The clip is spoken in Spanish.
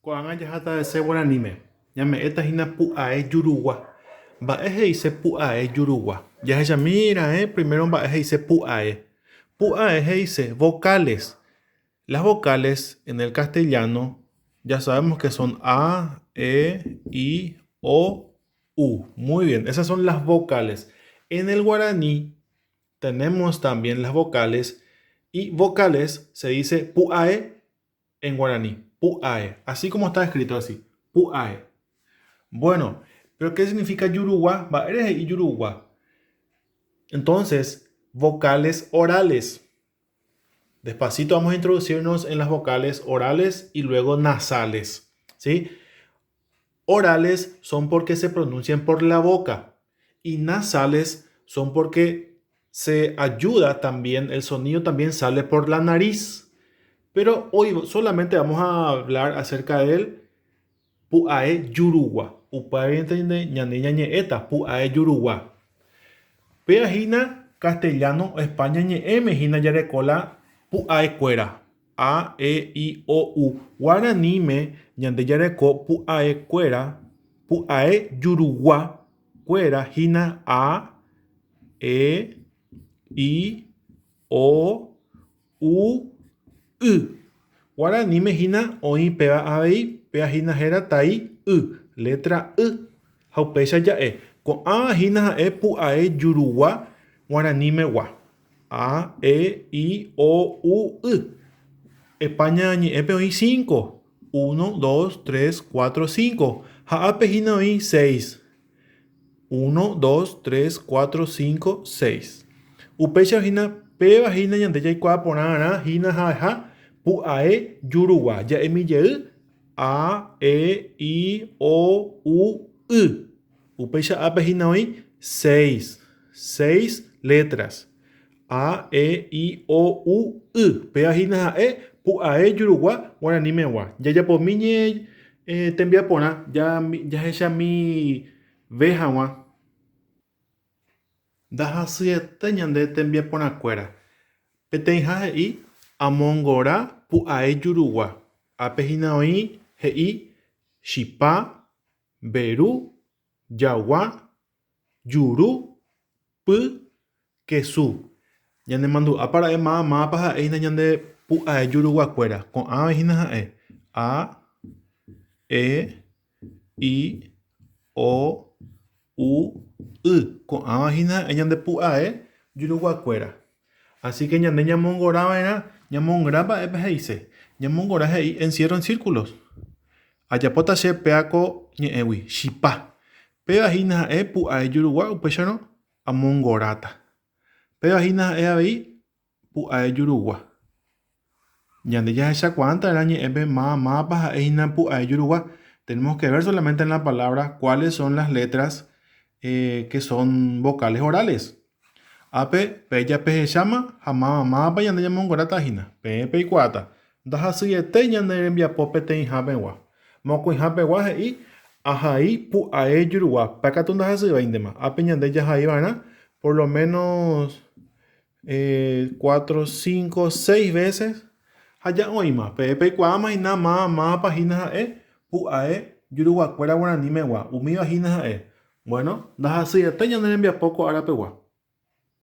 Koanga jahata ese guaranime. Llame esta hina pu'ae yurugua. Mba'e dice pu'ae yurugua. Ya ella mira, primero mba'e dice pu'ae. Pu'ae dice vocales. Las vocales en el castellano ya sabemos que son A, E, I, O, U. Muy bien, esas son las vocales. En el guaraní tenemos también las vocales y vocales se dice pu'ae en guaraní. Pu'ae, así como está escrito así. Pu'ae. Bueno, pero ¿qué significa yurugua? Va, eres y yurugua. Entonces, vocales orales. Despacito vamos a introducirnos en las vocales orales y luego nasales, ¿sí? Orales son porque se pronuncian por la boca y nasales son porque se ayuda también, el sonido también sale por la nariz. Pero hoy solamente vamos a hablar acerca del pu'ae yurugua. Upae entiende ñane ñañeeta, pu'ae yurugua. Peajina castellano España ñe mejina yarecola pu'ae cuera. A, E, I, O, U. Guaraní me ñande yareco pu'ae cuera, pu'ae yurugua, cuera hina A, E, I, O, U, U. Guaraní me hina oi peba abei, pea hina jera tai U. Letra U. Haupecha ya e. Con A hina e pu'ae yurugua, guaraní me gua. A, E, I, O, U, U. España ni epe hoy 5. 1, 2, 3, 4, 5. Jaape hina hoy 6. 1, 2, 3, 4, 5, 6. Upecha hina peba hina yande ya ikua ponana hina ha pu'ae yurugua. Ya emi ye A, E, I, O, U, U. Upecha ape hina hoy 6. 6 letras. A, E, I, O, U, U. Pea hina e pu'ae yurugua guaraní megua. Ya por miñe te envía pona. Ya ella mi veja gua. Daja siete ñande te envía pona cuera. Peteja hei amongora pu'ae yurugua. Ape hina hoy hei shipa, beru, yagua, yuru, pu, quesu. Ñande mandu para ma paja eina ñande pu'ae yurugua cuera. Con A hina e. A, E, I, O, U, U. Con A hina e ñande pu'ae yurugua cuera. Así que ñande ñamongora era ñamongora epe dice. Ñamongora hei encierro en círculos. Ayapota se peaco ñeewi shipa. Pea hina e pu'ae yurugua upechano amongorata. Pero hina e ahí pu'ae yurugua. Ñande ya esa cuanta era ñeepe ma paja hina pu'ae yurugua. Tenemos que ver solamente en la palabra cuáles son las letras que son vocales orales. Ape, peya peje llama, jama ma pa yande llamongora tajina. Pepe y cuata. Daja siete yande envia pope te inhapewa. Moko inhapewa hei ajai pu'ae yurugua. Pacatunda hasi veindema. Ape yande ya jai vana. Por lo menos 4, 5, 6 veces. Allá oima. Pepe y cuama y nada más páginas pu'ae yurugua cuera guaraní megua. Umi páginas Bueno, daja siete yande envia poco ahora pegua.